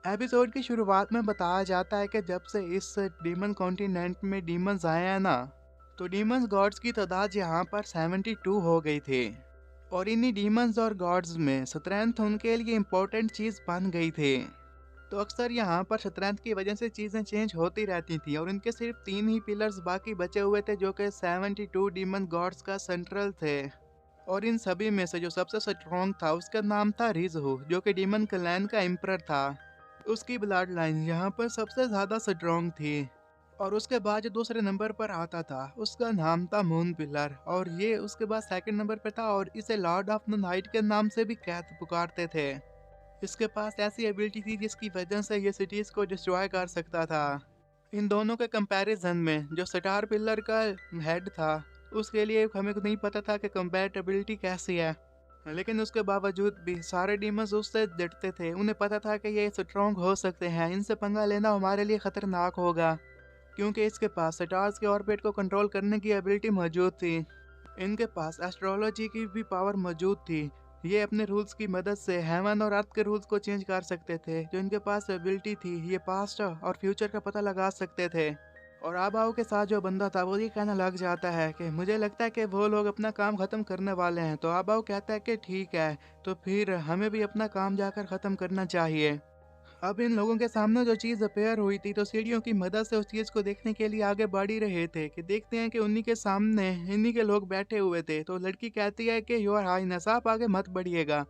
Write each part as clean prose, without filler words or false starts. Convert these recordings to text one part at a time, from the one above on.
Episode की शुरुआत में बताया जाता है कि जब से इस डीमन कॉन्टिनेंट में डीमंस आए हैं ना, तो डीमंस गॉड्स की तादाद यहाँ पर 72 हो गई थी। और इन्हीं डीमंस और गॉड्स में स्ट्रेंथ उनके लिए इम्पोर्टेंट चीज बन गई थी। तो अक्सर यहाँ पर स्ट्रेंथ की वजह से चीजें चेंज होती रहती थी और इनके सिर्फ 3 ही पिलर्स बाकी बचे हुए थे, जो कि 72 डीमन गॉड्स का सेंट्रल थे। और इन सभी में से जो सबसे स्ट्रॉन्ग था उसका नाम था रिजहू, जो कि डीमन क्लैन का एम्परर था। उसकी ब्लड लाइन यहाँ पर सबसे ज्यादा स्ट्रॉन्ग थी। और उसके बाद जो दूसरे नंबर पर आता था उसका नाम था मून पिलर, और ये उसके बाद सेकंड नंबर पर था और इसे लॉर्ड ऑफ द नाइट के नाम से भी कहते पुकारते थे। इसके पास ऐसी एबिलिटी थी जिसकी वजह से ये सिटीज को डिस्ट्रॉय कर सकता था। इन दोनों के कंपैरिजन में जो स्टार पिलर का हेड था, उसके लिए हमें को नहीं पता था कि कंपैटिबिलिटी कैसी है। लेकिन उसके बावजूद भी सारे डीमंस उससे डरते थे। उन्हें पता था कि ये स्ट्रॉन्ग हो सकते हैं, इनसे पंगा लेना हमारे लिए खतरनाक होगा, क्योंकि इसके पास स्टार्स के ऑर्बिट को कंट्रोल करने की एबिलिटी मौजूद थी। इनके पास एस्ट्रोलॉजी की भी पावर मौजूद थी। ये अपने रूल्स की मदद से हेवन और अर्थ के रूल्स को चेंज कर सकते थे। जो इनके पास एबिलिटी थी, ये पास्ट और फ्यूचर का पता लगा सकते थे। और आबाओ के साथ जो बंदा था वो ये कहना लग जाता है कि मुझे लगता है कि वो लोग अपना काम खत्म करने वाले हैं। तो आबाओ कहता है कि ठीक है, तो फिर हमें भी अपना काम जाकर खत्म करना चाहिए। अब इन लोगों के सामने जो चीज अपेयर हुई थी, तो सीढ़ियों की मदद से उस चीज को देखने के लिए आगे बढ़ ही रहे थे कि देखते हैं कि उन्हीं के सामने इन्हीं के लोग बैठे हुए थे। तो लड़की कहती है कि योर हाईनेस, आप आगे मत बढ़िएगा।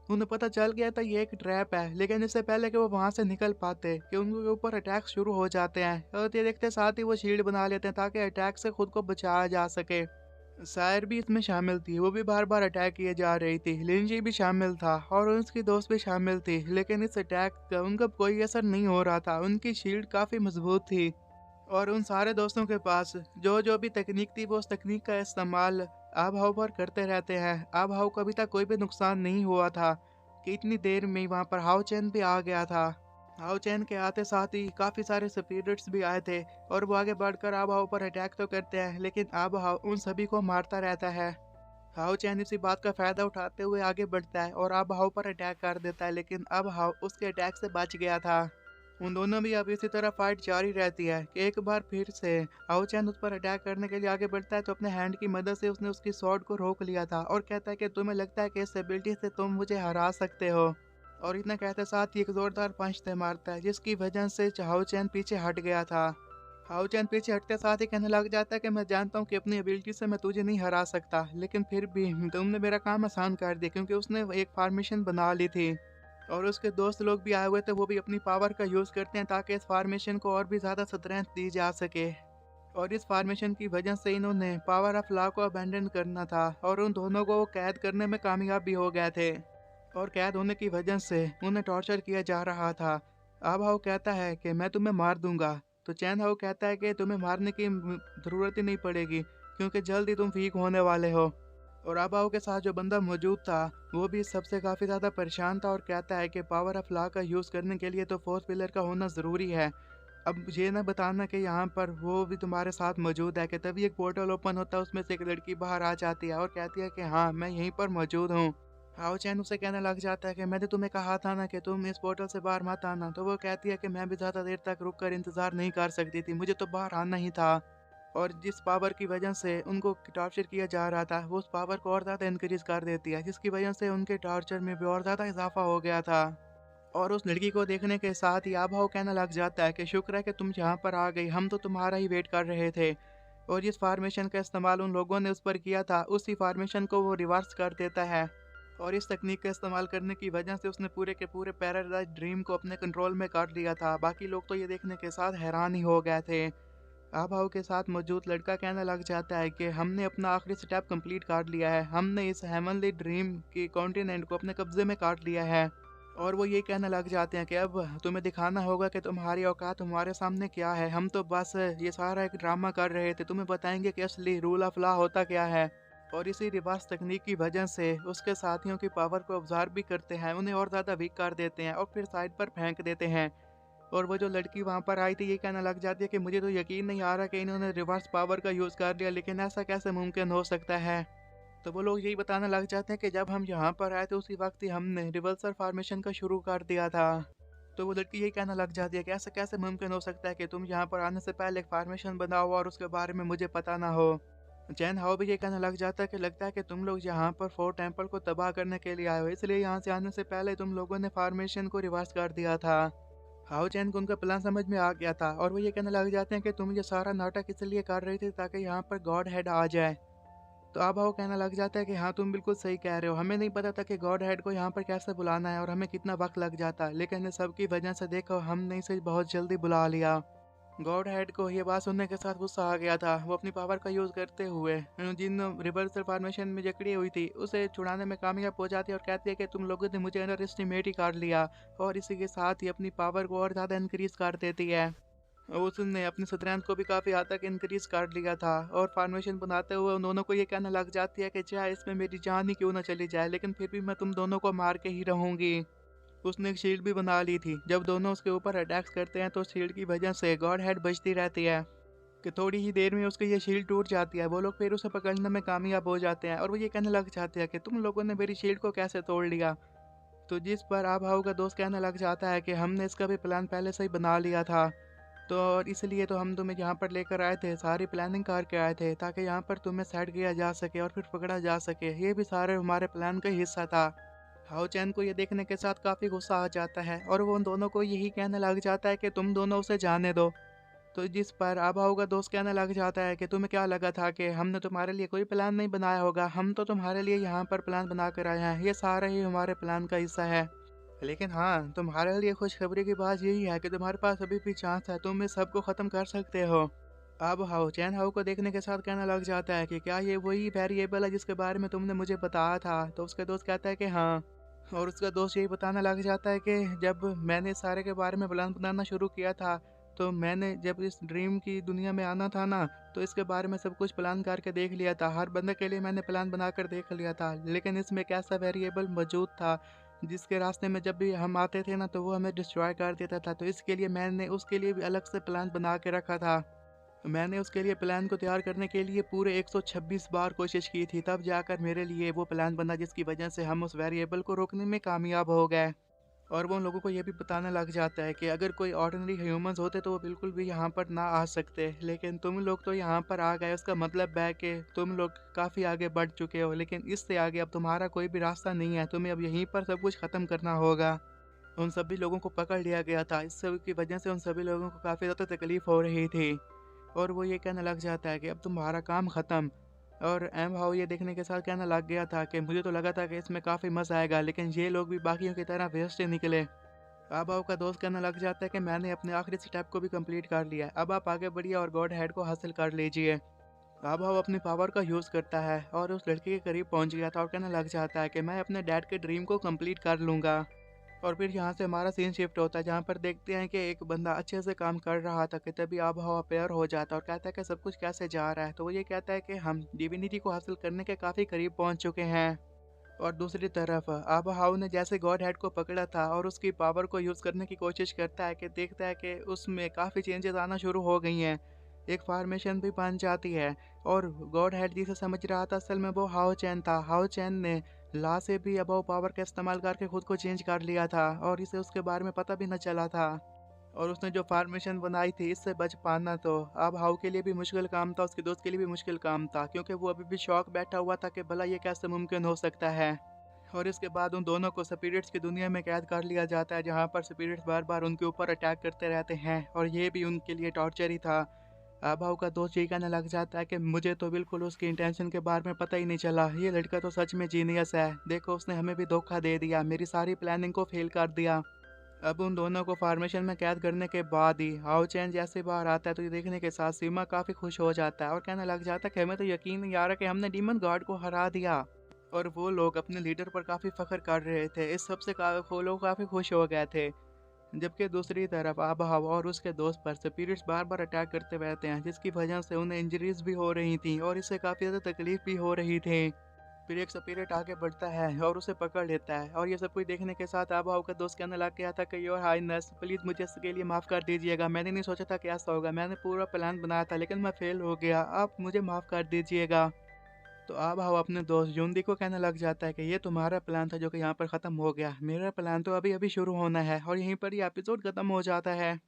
उन्हें पता चल गया था ये एक ट्रैप है, लेकिन इससे पहले कि वो वहां से निकल पाते कि उनके ऊपर अटैक शुरू हो जाते हैं। और ये देखते साथ ही वो शील्ड बना लेते हैं ताकि अटैक से खुद को बचाया जा सके। शायर भी इसमें शामिल थी, वो भी बार बार अटैक किए जा रही थी। लिंजी भी शामिल था और उसकी दोस्त भी शामिल थी, लेकिन इस अटैक का उनका कोई असर नहीं हो रहा था। उनकी शील्ड काफी मजबूत थी। और उन सारे दोस्तों के पास जो जो भी तकनीक थी, वो उस तकनीक का इस्तेमाल आब हवा पर करते रहते हैं। आब हवा को अभी तक कोई भी नुकसान नहीं हुआ था कि इतनी देर में वहां पर हाउ चैन भी आ गया था। हाउ चैन के आते साथ ही काफी सारे स्पिरिट्स भी आए थे और वो आगे बढ़कर आब हवा पर अटैक तो करते हैं, लेकिन आब हवा उन सभी को मारता रहता है। हाउ चैन इसी बात का फायदा उठाते हुए आगे बढ़ता है और आब हवा पर अटैक कर देता है, लेकिन अब हवा उसके अटैक से बच गया था। उन दोनों भी अब इसी तरह फाइट जारी रहती है कि एक बार फिर से हाउ चैन उस पर अटैक करने के लिए आगे बढ़ता है। तो अपने हैंड की मदद से उसने उसकी स्वॉर्ड को रोक लिया था और कहता है कि तुम्हें लगता है कि इस एबिलिटी से तुम मुझे हरा सकते हो। और इतना कहते साथ ही एक जोरदार पंच दे मारता है, जिसकी वजह से हाउ चैन पीछे हट गया था। हाउ चैन पीछे हटते साथ ही कहने लग जाता है कि मैं जानता हूँ कि अपनी एबिलिटी से मैं तुझे नहीं हरा सकता, लेकिन फिर भी तुमने मेरा काम आसान कर दिया, क्योंकि उसने एक फार्मेशन बना ली थी। और उसके दोस्त लोग भी आए हुए थे, वो भी अपनी पावर का यूज करते हैं ताकि इस फार्मेशन को और भी ज्यादा स्ट्रेंथ दी जा सके। और इस फार्मेशन की वजह से इन्होंने पावर ऑफ लॉ को अबेंडन करना था और उन दोनों को कैद करने में कामयाब भी हो गए थे। और कैद होने की वजह से उन्हें टॉर्चर किया जा रहा था। अब हाउ कहता है कि मैं तुम्हें मार दूंगा। तो चैन हाउ कहता है कि तुम्हें मारने की जरूरत ही नहीं पड़ेगी, क्योंकि जल्द ही तुम वीक होने वाले हो। और आबाओ के साथ जो बंदा मौजूद था, वो भी सबसे काफी ज्यादा परेशान था और कहता है कि पावर ऑफ लॉ का यूज करने के लिए तो फोर्थ पिलर का होना जरूरी है। अब ये ना बताना कि यहाँ पर वो भी तुम्हारे साथ मौजूद है। कि तभी एक पोर्टल ओपन होता है, उसमें से एक लड़की बाहर आ जाती है और कहती है कि हाँ, मैं यहीं पर मौजूद हूँ। हाओ चैन उसे कहने लग जाता है कि मैंने तुम्हें कहा था ना कि तुम इस पोर्टल से बाहर मत आना। तो वो कहती है कि मैं भी ज्यादा देर तक रुक कर इंतजार नहीं कर सकती थी, मुझे तो बाहर आना ही था। और जिस पावर की वजह से उनको टॉर्चर किया जा रहा था, वो उस पावर को और ज़्यादा इनक्रीज कर देती है, जिसकी वजह से उनके टॉर्चर में भी और ज़्यादा इजाफा हो गया था। और उस लड़की को देखने के साथ ही आभाव कहने लग जाता है कि शुक्र है कि तुम यहाँ पर आ गई, हम तो तुम्हारा ही वेट कर रहे थे। और जिस फार्मेशन का इस्तेमाल उन लोगों ने उस पर किया था, उसी फार्मेशन को वो रिवर्स कर देता है। और इस तकनीक का इस्तेमाल करने की वजह से उसने पूरे के पूरे पैराडाइज ड्रीम को अपने कंट्रोल में कर लिया था। बाकी लोग तो ये देखने के साथ हैरान ही हो गए थे। आभाव के साथ मौजूद लड़का कहने लग जाता है कि हमने अपना आखिरी स्टेप कंप्लीट कर लिया है, हमने इस हेवनली ड्रीम के कॉन्टिनेंट को अपने कब्जे में काट लिया है। और वो ये कहने लग जाते हैं कि अब तुम्हें दिखाना होगा कि तुम्हारी औकात तुम्हारे सामने क्या है। हम तो बस ये सारा एक ड्रामा कर रहे थे, तुम्हें बताएंगे कि असली रूल ऑफ लॉ होता क्या है। और इसी रिवर्स तकनीक की वजह से उसके साथियों की पावर को ऑब्जर्व भी करते हैं, उन्हें और ज़्यादा वीक कर देते हैं और फिर साइड पर फेंक देते हैं। और वो जो लड़की वहां पर आई थी, ये कहने लग जाती है कि मुझे तो यकीन नहीं आ रहा कि इन्होंने रिवर्स पावर का यूज कर लिया, लेकिन ऐसा कैसे मुमकिन हो सकता है। तो वो लोग यही बताने लग जाते हैं कि जब हम यहाँ पर आए थे उसी वक्त ही हमने रिवर्सल फॉर्मेशन का शुरू कर दिया था। तो वो लड़की यही कहना लग जाती है कि ऐसा कैसे मुमकिन हो सकता है कि तुम यहाँ पर आने से पहले एक फॉर्मेशन बनाओ और उसके बारे में मुझे पता ना हो। चैन हाओ भी ये कहने लग जाता है कि लगता है कि तुम लोग यहाँ पर फोर्ट टेम्पल को तबाह करने के लिए आए हो, इसलिए यहाँ से आने से पहले तुम लोगों ने फॉर्मेशन को रिवर्स कर दिया था। हाओ चैन को उनका प्लान समझ में आ गया था और वो ये कहने लग जाते हैं कि तुम ये सारा नाटक इसलिए कर रही थी ताकि यहाँ पर गॉड हेड आ जाए। तो अब वो कहने लग जाता है कि हाँ तुम बिल्कुल सही कह रहे हो, हमें नहीं पता था कि गॉड हेड को यहाँ पर कैसे बुलाना है और हमें कितना वक्त लग जाता, लेकिन इन सब की वजह से देखो हमने इसे बहुत जल्दी बुला लिया। गॉड हेड को ये बात सुनने के साथ गुस्सा आ गया था। वो अपनी पावर का यूज करते हुए जिन रिवर्सल फॉर्मेशन में जकड़ी हुई थी उसे छुड़ाने में कामयाब हो जाती है और कहती है कि तुम लोगों ने मुझे अंडर एस्टिमेट ही कर लिया, और इसी के साथ ही अपनी पावर को और ज़्यादा इंक्रीज कर देती है। उसने अपनी स्ट्रेंथ को भी काफ़ी हद तक इंक्रीज कर लिया था और फॉर्मेशन बनाते हुए उन दोनों को ये कहने लग जाती है कि चाहे इसमें मेरी जान ही क्यों ना चली जाए, लेकिन फिर भी मैं तुम दोनों को मार के ही रहूंगी। उसने एक शील्ड भी बना ली थी, जब दोनों उसके ऊपर अटैक्स करते हैं तो शील्ड की वजह से गॉड हेड बचती रहती है कि थोड़ी ही देर में उसकी ये शील्ड टूट जाती है। वो लोग फिर उसे पकड़ने में कामयाब हो जाते हैं और वो ये कहने लग जाते हैं कि तुम लोगों ने मेरी शील्ड को कैसे तोड़ लिया। तो जिस पर आभाऊ का दोस्त कहने लग जाता है कि हमने इसका भी प्लान पहले से ही बना लिया था, तो और इसलिए तो हम तुम्हें यहाँ पर लेकर आए थे, सारी प्लानिंग करके आए थे ताकि यहाँ पर तुम्हें सेट किया जा सके और फिर पकड़ा जा सके। ये भी सारे हमारे प्लान का हिस्सा था। हाओ चैन को ये देखने के साथ काफ़ी गुस्सा आ जाता है और वो उन दोनों को यही कहने लग जाता है कि तुम दोनों उसे जाने दो। तो जिस पर आभाऊ का दोस्त कहने लग जाता है कि तुम्हें क्या लगा था कि हमने तुम्हारे लिए कोई प्लान नहीं बनाया होगा, हम तो तुम्हारे लिए यहाँ पर प्लान बना कर आए हैं, ये सारा ही हमारे प्लान का हिस्सा है। लेकिन हाँ, तुम्हारे लिए खुशखबरी की बात यही है कि तुम्हारे पास अभी भी चांस है, तुम इस सब को ख़त्म कर सकते हो। अब हाओ चैन हाओ को देखने के साथ कहने लग जाता है कि क्या ये वही वेरिएबल है जिसके बारे में तुमने मुझे बताया था। तो उसके दोस्त कहता है कि हाँ, और उसका दोस्त यही बताने लग जाता है कि जब मैंने इस सारे के बारे में प्लान बनाना शुरू किया था, तो मैंने जब इस ड्रीम की दुनिया में आना था ना, तो इसके बारे में सब कुछ प्लान करके देख लिया था, हर बंदे के लिए मैंने प्लान बनाकर देख लिया था, लेकिन इसमें एक ऐसा वेरिएबल मौजूद था जिसके रास्ते में जब भी हम आते थे ना तो वो हमें डिस्ट्रॉय कर देता था। तो इसके लिए मैंने उसके लिए भी अलग से प्लान बना के रखा था। मैंने उसके लिए प्लान को तैयार करने के लिए पूरे 126 बार कोशिश की थी, तब जाकर मेरे लिए वो प्लान बना जिसकी वजह से हम उस वेरिएबल को रोकने में कामयाब हो गए। और वो उन लोगों को ये भी बताने लग जाता है कि अगर कोई ऑर्डिनरी ह्यूमंस होते तो वो बिल्कुल भी यहाँ पर ना आ सकते, लेकिन तुम लोग तो यहाँ पर आ गए, उसका मतलब है कि तुम लोग काफ़ी आगे बढ़ चुके हो, लेकिन इससे आगे अब तुम्हारा कोई भी रास्ता नहीं है, तुम्हें अब यहीं पर सब कुछ ख़त्म करना होगा। उन सभी लोगों को पकड़ लिया गया था, इस सब की वजह से उन सभी लोगों को काफ़ी ज़्यादा तकलीफ़ हो रही थी और वो ये कहने लग जाता है कि अब तुम्हारा काम ख़त्म। और एम हाउ ये देखने के साथ कहने लग गया था कि मुझे तो लगा था कि इसमें काफ़ी मज़ा आएगा, लेकिन ये लोग भी बाकियों की तरह वेस्ट ही निकले। अब हाउ का दोस्त कहने लग जाता है कि मैंने अपने आखिरी स्टेप को भी कंप्लीट कर लिया है, अब आप आगे बढ़िए और गॉड हेड को हासिल कर लीजिए। अब हाउ अपनी पावर का यूज़ करता है और उस लड़की के करीब पहुंच गया था और कहने लग जाता है कि मैं अपने डैड के ड्रीम को कंप्लीट कर लूँगा। और फिर यहाँ से हमारा सीन शिफ्ट होता है जहाँ पर देखते हैं कि एक बंदा अच्छे से काम कर रहा था कि तभी आब हवा अपेयर हो जाता है और कहता है कि सब कुछ कैसे जा रहा है। तो वो ये कहता है कि हम डिविनिटी को हासिल करने के काफ़ी करीब पहुँच चुके हैं। और दूसरी तरफ आब हाउ ने जैसे गॉड हेड को पकड़ा था और उसकी पावर को यूज़ करने की कोशिश करता है कि देखता है कि उसमें काफ़ी चेंजेस आना शुरू हो गई हैं, एक फॉर्मेशन भी बन जाती है। और गॉड हेड जिसे समझ रहा था असल में वो हाओ चैन था। हाओ चैन ने ला से भी अबव पावर का इस्तेमाल करके खुद को चेंज कर लिया था और इसे उसके बारे में पता भी न चला था। और उसने जो फॉर्मेशन बनाई थी इससे बच पाना तो अब हाउ के लिए भी मुश्किल काम था, उसके दोस्त के लिए भी मुश्किल काम था, क्योंकि वो अभी भी शौक बैठा हुआ था कि भला ये कैसे मुमकिन हो सकता है। और इसके बाद उन दोनों को स्पिरिट्स की दुनिया में कैद कर लिया जाता है जहाँ पर स्पिरिट्स बार बार उनके ऊपर अटैक करते रहते हैं और ये भी उनके लिए टॉर्चर ही था। आबाऊ का दोस्त यही कहने लग जाता है कि मुझे तो बिल्कुल उसकी इंटेंशन के बारे में पता ही नहीं चला, ये लड़का तो सच में जीनियस है, देखो उसने हमें भी धोखा दे दिया, मेरी सारी प्लानिंग को फेल कर दिया। अब उन दोनों को फॉर्मेशन में कैद करने के बाद ही हाओ चैन जैसे बाहर आता है तो ये देखने के साथ सीमा काफ़ी खुश हो जाता है और कहने लग जाता है कि हमें तो यकीन नहीं आ रहा कि हमने डीमन गॉड को हरा दिया। और वो लोग अपने लीडर पर काफ़ी फख्र कर रहे थे, इस सब से वो लोग काफ़ी खुश हो गए थे। जबकि दूसरी तरफ आब हवा और उसके दोस्त पर स्पिरिट्स बार बार अटैक करते रहते हैं जिसकी वजह से उन्हें इंजरीज भी हो रही थी और इससे काफ़ी ज़्यादा तकलीफ भी हो रही थी। फिर एक स्पिरिट आगे बढ़ता है और उसे पकड़ लेता है और ये सब कुछ देखने के साथ आब हवा का दोस्त कहने लग गया था कि योर हाइनेस प्लीज़ मुझे इसके लिए माफ़ कर दीजिएगा, मैंने नहीं सोचा था कि ऐसा होगा, मैंने पूरा प्लान बनाया था लेकिन मैं फेल हो गया, आप मुझे माफ़ कर दीजिएगा। तो अब हम अपने दोस्त यूनदी को कहने लग जाता है कि ये तुम्हारा प्लान था जो कि यहाँ पर ख़त्म हो गया, मेरा प्लान तो अभी अभी शुरू होना है, और यहीं पर ये एपिसोड ख़त्म हो जाता है।